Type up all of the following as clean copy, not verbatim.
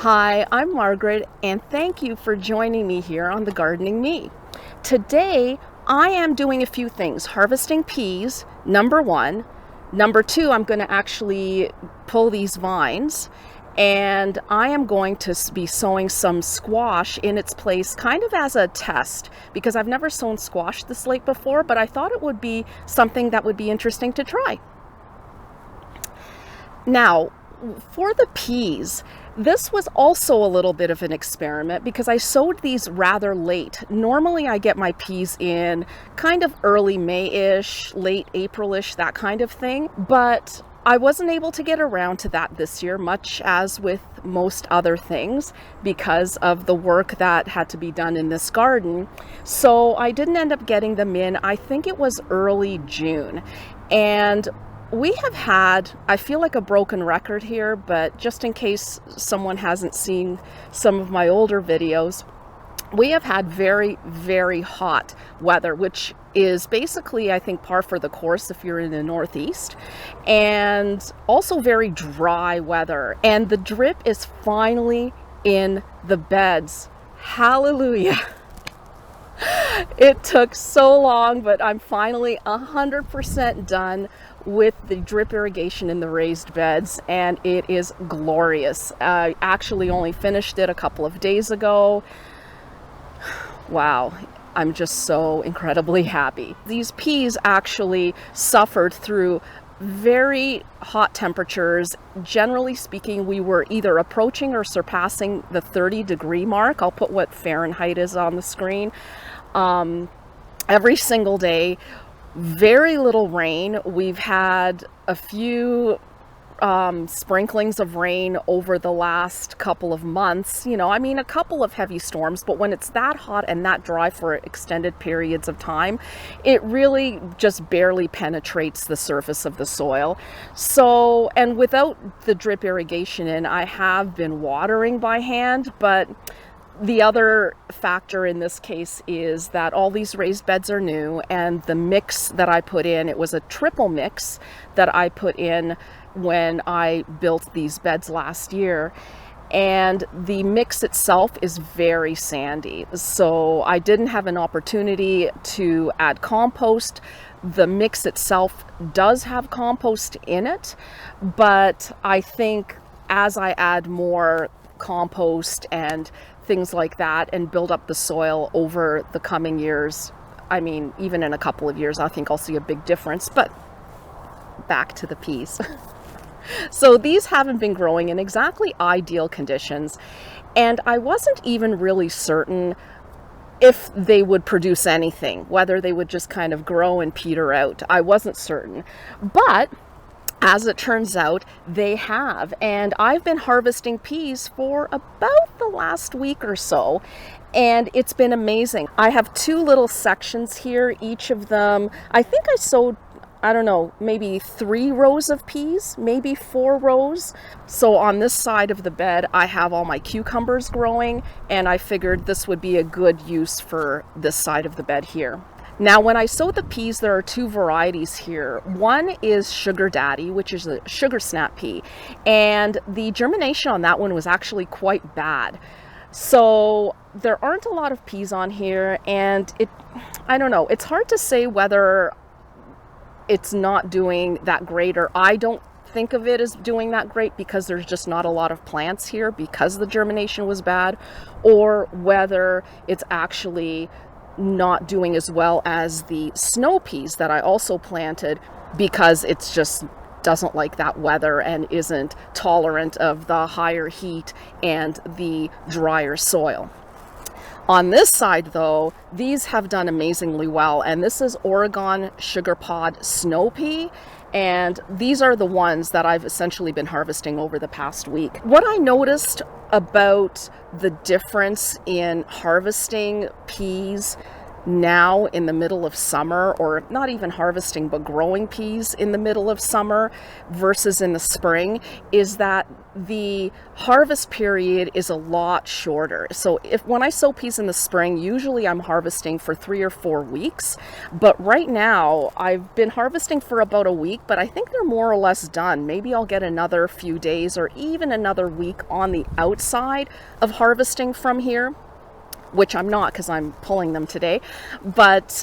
Hi, I'm Margaret, and thank you for joining me here on the Gardening Me. Today, I am doing a few things. Harvesting peas, number one. Number two, I'm going to actually pull these vines, and I am going to be sowing some squash in its place, kind of as a test, because I've never sown squash this late before, but I thought it would be something that would be interesting to try. Now, for the peas, this was also a little bit of an experiment because I sowed these rather late. Normally I get my peas in kind of early May-ish, late April-ish, that kind of thing. But I wasn't able to get around to that this year, much as with most other things, because of the work that had to be done in this garden. So I didn't end up getting them in. I think it was early June. And we have had, I feel like a broken record here, but just in case someone hasn't seen some of my older videos, we have had very, very hot weather, which is basically, I think, par for the course if you're in the Northeast, and also very dry weather. And the drip is finally in the beds. Hallelujah. It took so long, but I'm finally 100% done with the drip irrigation in the raised beds, and it is glorious. I actually only finished it a couple of days ago. Wow, I'm just so incredibly happy. These peas actually suffered through very hot temperatures. Generally speaking, we were either approaching or surpassing the 30-degree mark. I'll put what Fahrenheit is on the screen. Every single day. Very little rain. We've had a few sprinklings of rain over the last couple of months. A couple of heavy storms, but when it's that hot and that dry for extended periods of time, it really just barely penetrates the surface of the soil. So, and without the drip irrigation in, I have been watering by hand, but the other factor in this case is that all these raised beds are new, and the mix that I put in, it was a triple mix that I put in when I built these beds last year. And the mix itself is very sandy. So I didn't have an opportunity to add compost. The mix itself does have compost in it, but I think as I add more compost and things like that and build up the soil over the coming years, even in a couple of years, I think I'll see a big difference. But back to the peas. So these haven't been growing in exactly ideal conditions, and I wasn't even really certain if they would produce anything, whether they would just kind of grow and peter out. I wasn't certain, but as it turns out, they have, and I've been harvesting peas for about the last week or so, and it's been amazing. I have two little sections here, each of them, I think I sowed, maybe 3 rows of peas, maybe 4 rows. So on this side of the bed, I have all my cucumbers growing, and I figured this would be a good use for this side of the bed here. Now, when I sow the peas, there are 2 varieties here. One is Sugar Daddy, which is a sugar snap pea, and the germination on that one was actually quite bad. So there aren't a lot of peas on here, and it's hard to say whether it's not doing that great, or I don't think of it as doing that great because there's just not a lot of plants here because the germination was bad, or whether it's actually not doing as well as the snow peas that I also planted because it's just doesn't like that weather and isn't tolerant of the higher heat and the drier soil. On this side though, these have done amazingly well, and this is Oregon Sugar Pod Snow Pea, and these are the ones that I've essentially been harvesting over the past week. What I noticed about the difference in harvesting peas now in the middle of summer, or not even harvesting but growing peas in the middle of summer versus in the spring, is that the harvest period is a lot shorter. So when I sow peas in the spring, usually I'm harvesting for 3 or 4 weeks. But right now I've been harvesting for about a week, but I think they're more or less done. Maybe I'll get another few days or even another week on the outside of harvesting from here, which I'm not because I'm pulling them today. But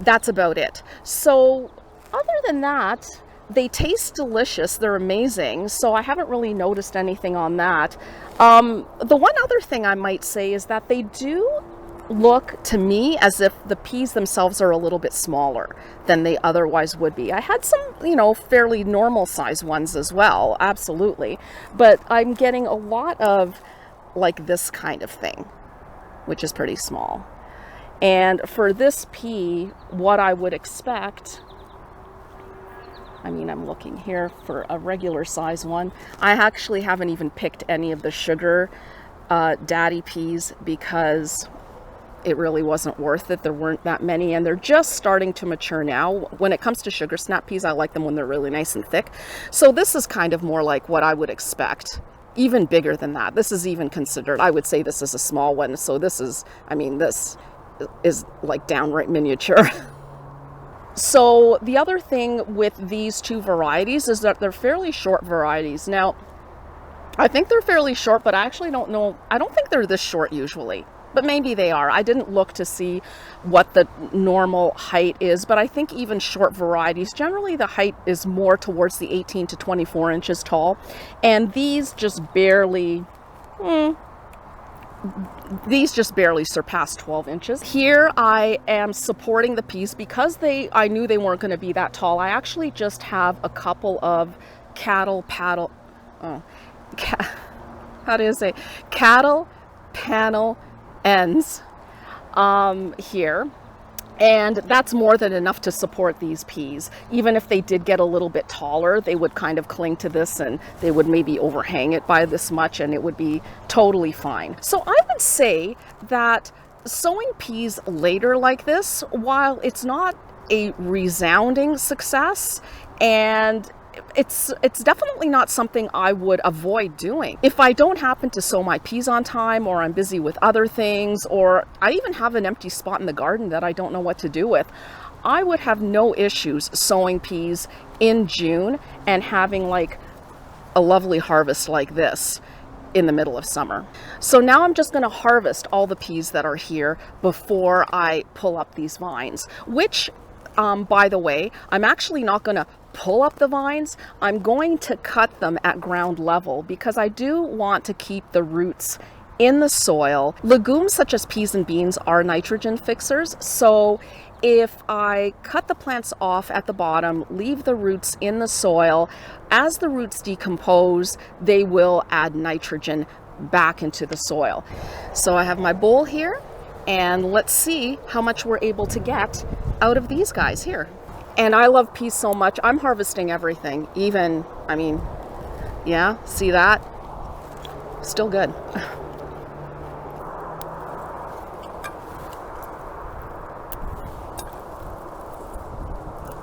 that's about it. So other than that, they taste delicious. They're amazing. So I haven't really noticed anything on that. The one other thing I might say is that they do look to me as if the peas themselves are a little bit smaller than they otherwise would be. I had some, fairly normal size ones as well. Absolutely. But I'm getting a lot of like this kind of thing, which is pretty small. And for this pea, what I would expect, I'm looking here for a regular size one. I actually haven't even picked any of the sugar daddy peas because it really wasn't worth it. There weren't that many, and they're just starting to mature now. When it comes to sugar snap peas, I like them when they're really nice and thick. So this is kind of more like what I would expect. Even bigger than that. This is even considered, I would say this is a small one. So this is like downright miniature. So the other thing with these two varieties is that they're fairly short varieties. Now, I think they're fairly short, but I actually don't know. I don't think they're this short usually, but maybe they are. I didn't look to see what the normal height is, but I think even short varieties, generally the height is more towards the 18 to 24 inches tall. And these just barely, surpass 12 inches. Here I am supporting the peas because I knew they weren't going to be that tall. I actually just have a couple of cattle panel ends here, and that's more than enough to support these peas. Even if they did get a little bit taller, they would kind of cling to this and they would maybe overhang it by this much and it would be totally fine. So I would say that sowing peas later like this, while it's not a resounding success, and it's definitely not something I would avoid doing. If I don't happen to sow my peas on time, or I'm busy with other things, or I even have an empty spot in the garden that I don't know what to do with, I would have no issues sowing peas in June and having like a lovely harvest like this in the middle of summer. So now I'm just going to harvest all the peas that are here before I pull up these vines, which by the way, I'm actually not going to pull up the vines. I'm going to cut them at ground level because I do want to keep the roots in the soil. Legumes such as peas and beans are nitrogen fixers. So if I cut the plants off at the bottom, leave the roots in the soil, as the roots decompose, they will add nitrogen back into the soil. So I have my bowl here, and let's see how much we're able to get out of these guys here. And I love peas so much, I'm harvesting everything. Even, yeah, see that? Still good.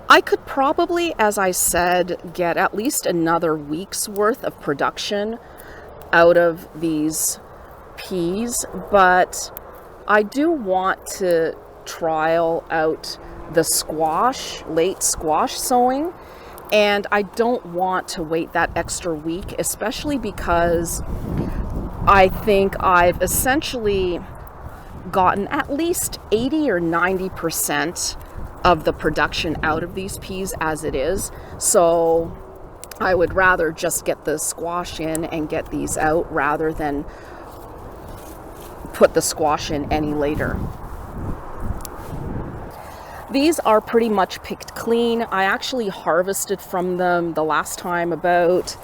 I could probably, as I said, get at least another week's worth of production out of these peas, but I do want to trial out the squash, late squash sowing, and I don't want to wait that extra week, especially because I think I've essentially gotten at least 80 or 90% of the production out of these peas as it is. So I would rather just get the squash in and get these out rather than put the squash in any later. These are pretty much picked clean. I actually harvested from them the last time about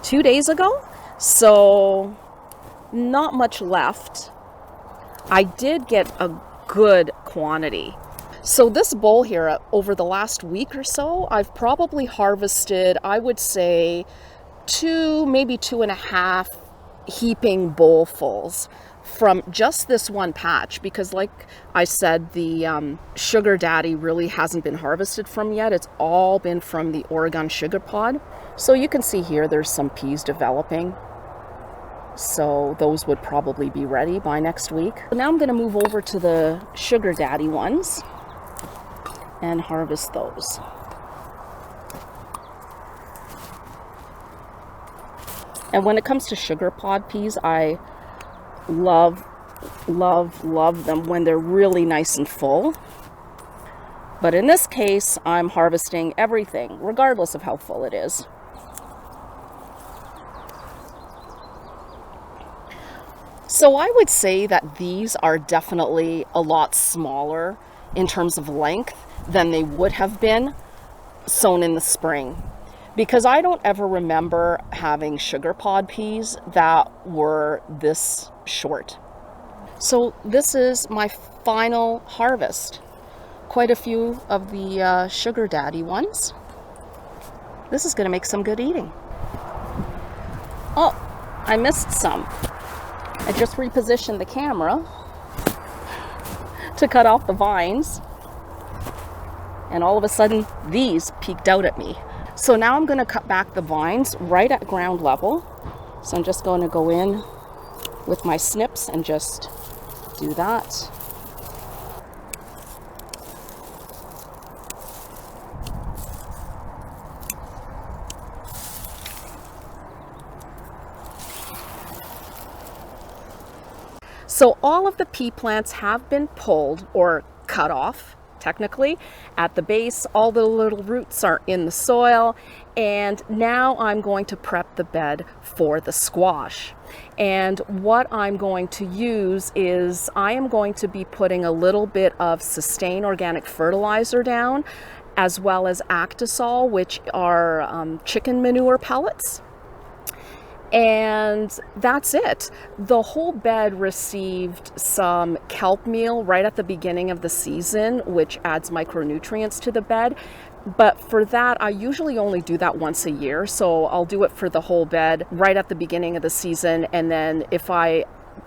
2 days ago, so not much left. I did get a good quantity. So this bowl here, over the last week or so, I've probably harvested, I would say, 2, maybe 2.5 heaping bowlfuls from just this one patch, because like I said, the sugar daddy really hasn't been harvested from yet. It's all been from the Oregon sugar pod. So you can see here there's some peas developing. So those would probably be ready by next week. So now I'm going to move over to the sugar daddy ones and harvest those. And when it comes to sugar pod peas, I love them when they're really nice and full. But in this case, I'm harvesting everything, regardless of how full it is. So I would say that these are definitely a lot smaller in terms of length than they would have been sown in the spring. Because I don't ever remember having sugar pod peas that were this short. So this is my final harvest. Quite a few of the sugar daddy ones. This is going to make some good eating. Oh, I missed some. I just repositioned the camera to cut off the vines. And all of a sudden, these peeked out at me. So now I'm going to cut back the vines right at ground level. So I'm just going to go in with my snips and just do that. So all of the pea plants have been pulled or cut off. Technically, at the base, all the little roots are in the soil, and now I'm going to prep the bed for the squash. And what I'm going to use is I am going to be putting a little bit of Sustain organic fertilizer down, as well as Actisol, which are chicken manure pellets. And that's it. The whole bed received some kelp meal right at the beginning of the season, which adds micronutrients to the bed. But for that, I usually only do that once a year. So I'll do it for the whole bed right at the beginning of the season. And then if I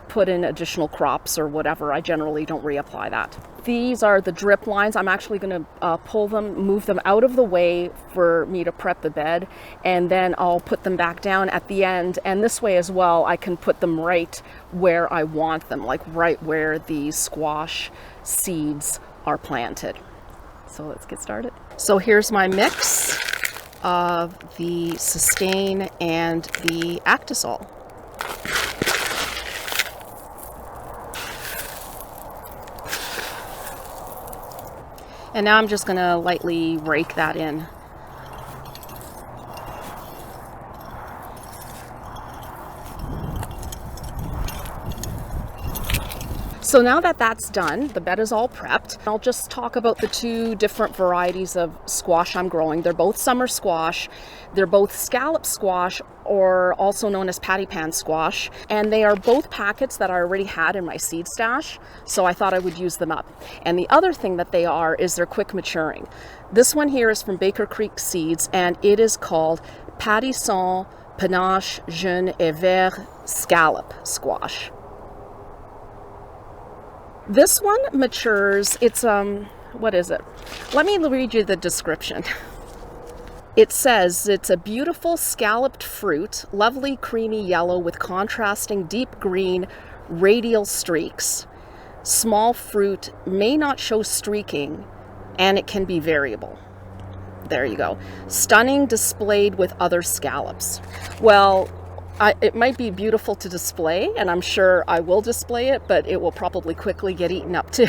put in additional crops or whatever, I generally don't reapply that. These are the drip lines. I'm actually going to pull them, move them out of the way for me to prep the bed, and then I'll put them back down at the end. And this way as well, I can put them right where I want them, like right where the squash seeds are planted. So let's get started. So here's my mix of the Sustain and the Actisol. And now I'm just going to lightly rake that in. So now that that's done, the bed is all prepped. I'll just talk about the two different varieties of squash I'm growing. They're both summer squash. They're both scallop squash, or also known as Pattypan squash. And they are both packets that I already had in my seed stash, so I thought I would use them up. And the other thing that they are is they're quick maturing. This one here is from Baker Creek Seeds, and it is called Pattypan Panache Jaune et Vert Scallop Squash. This one matures, it's, what is it? Let me read you the description. It says it's a beautiful scalloped fruit, lovely creamy yellow with contrasting deep green radial streaks. Small fruit may not show streaking, and it can be variable. There you go. Stunning displayed with other scallops. Well, it might be beautiful to display, and I'm sure I will display it, but it will probably quickly get eaten up too.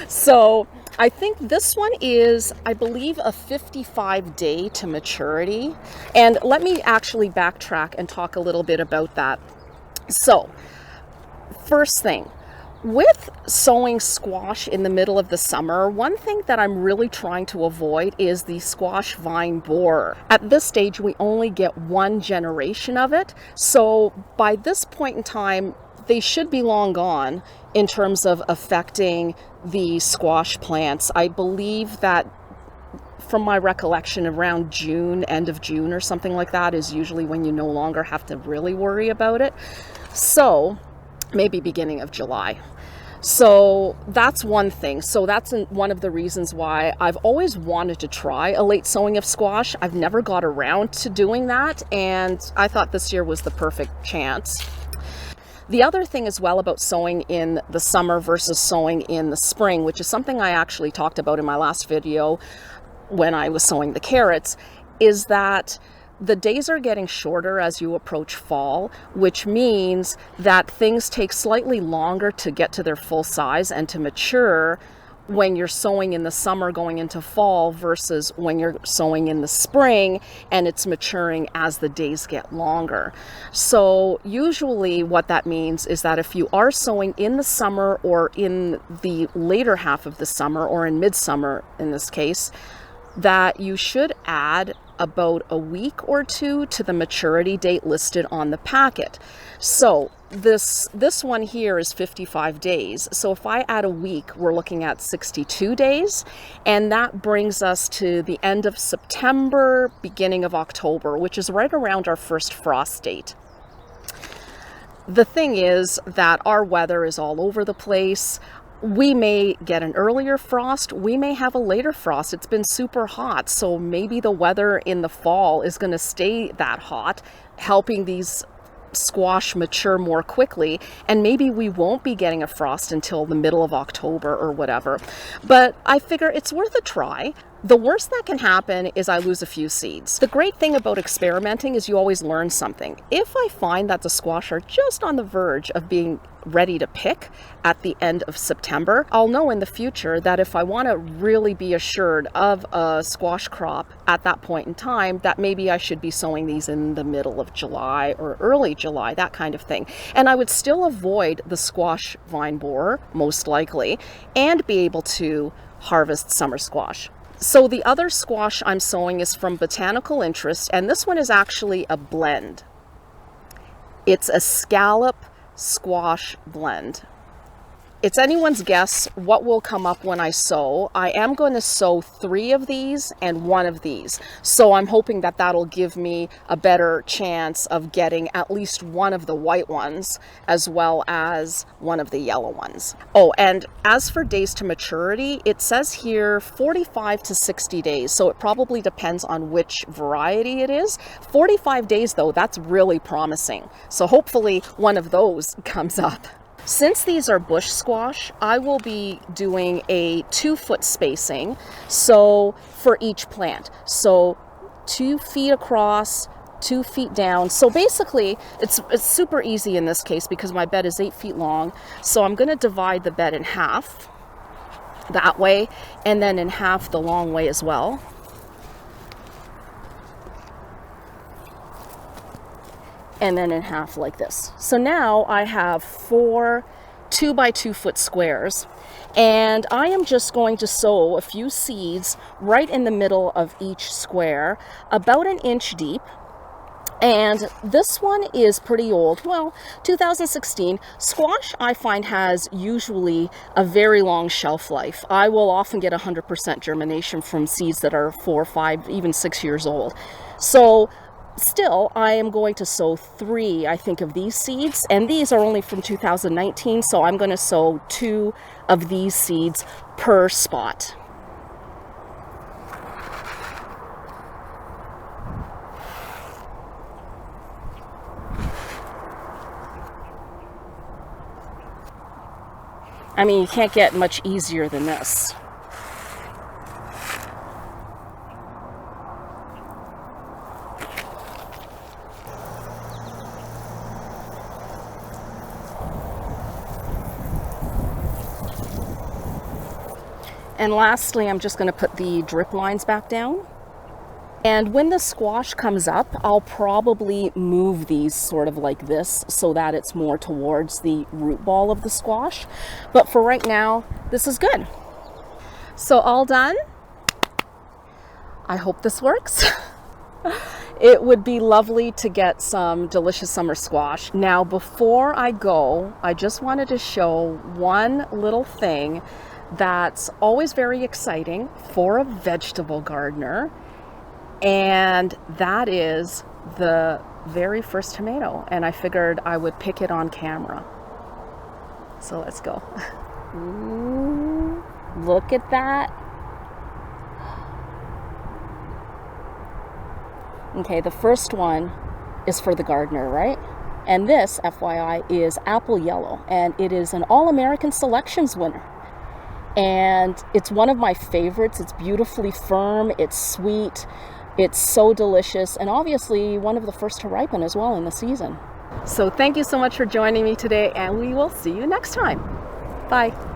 So I think this one is, I believe, a 55-day to maturity. And let me actually backtrack and talk a little bit about that. So, first thing, with sowing squash in the middle of the summer, one thing that I'm really trying to avoid is the squash vine borer. At this stage, we only get one generation of it. So by this point in time, they should be long gone in terms of affecting the squash plants. I believe that from my recollection, around June, end of June or something like that is usually when you no longer have to really worry about it. So maybe beginning of July. So that's one thing. So that's one of the reasons why I've always wanted to try a late sowing of squash. I've never got around to doing that, and I thought this year was the perfect chance. The other thing as well about sowing in the summer versus sowing in the spring, which is something I actually talked about in my last video when I was sowing the carrots, is that the days are getting shorter as you approach fall, which means that things take slightly longer to get to their full size and to mature when you're sowing in the summer going into fall versus when you're sowing in the spring and it's maturing as the days get longer. So usually what that means is that if you are sowing in the summer or in the later half of the summer or in midsummer in this case, that you should add about a week or two to the maturity date listed on the packet. So this one here is 55 days. So if I add a week, we're looking at 62 days, and that brings us to the end of September, beginning of October, which is right around our first frost date. The thing is that our weather is all over the place. We may get an earlier frost, we may have a later frost. It's been super hot, so maybe the weather in the fall is going to stay that hot, helping these squash mature more quickly, and maybe we won't be getting a frost until the middle of October or whatever. But I figure it's worth a try. The worst that can happen is I lose a few seeds. The great thing about experimenting is you always learn something. If I find that the squash are just on the verge of being ready to pick at the end of September, I'll know in the future that if I want to really be assured of a squash crop at that point in time, that maybe I should be sowing these in the middle of July or early July, that kind of thing. And I would still avoid the squash vine borer, most likely, and be able to harvest summer squash. So the other squash I'm sowing is from Botanical Interest, and this one is actually a blend. It's a Scallop Squash blend. It's anyone's guess what will come up when I sow. I am going to sow 3 of these and 1 of these. So I'm hoping that that'll give me a better chance of getting at least 1 of the white ones as well as 1 of the yellow ones. Oh, and as for days to maturity, it says here 45 to 60 days. So it probably depends on which variety it is. 45 days though, that's really promising. So hopefully 1 of those comes up. Since these are bush squash, I will be doing a 2-foot spacing, so for each plant. So 2 feet across, 2 feet down. So basically, it's super easy in this case because my bed is 8 feet long. So I'm going to divide the bed in half that way, and then in half the long way as well. And then in half like this. So now I have 4 2-by-2 foot squares, and I am just going to sow a few seeds right in the middle of each square, about 1 inch deep. And this one is pretty old, well, 2016. Squash, I find, has usually a very long shelf life. I will often get 100% germination from seeds that are 4, 5, even 6 years old. So still, I am going to sow 3, I think, of these seeds, and these are only from 2019, so I'm going to sow 2 of these seeds per spot. I mean, you can't get much easier than this. And lastly, I'm just going to put the drip lines back down. And when the squash comes up, I'll probably move these sort of like this so that it's more towards the root ball of the squash. But for right now, this is good. So all done. I hope this works. It would be lovely to get some delicious summer squash. Now, before I go, I just wanted to show one little thing that's always very exciting for a vegetable gardener, and that is the very first tomato, and I figured I would pick it on camera. So let's go. Ooh, look at that. Okay, the first one is for the gardener, right? And this, FYI, is apple yellow, and it is an All-American Selections winner. And it's one of my favorites. It's beautifully firm, it's sweet, it's so delicious, and obviously one of the first to ripen as well in the season. So thank you so much for joining me today, and we will see you next time. Bye.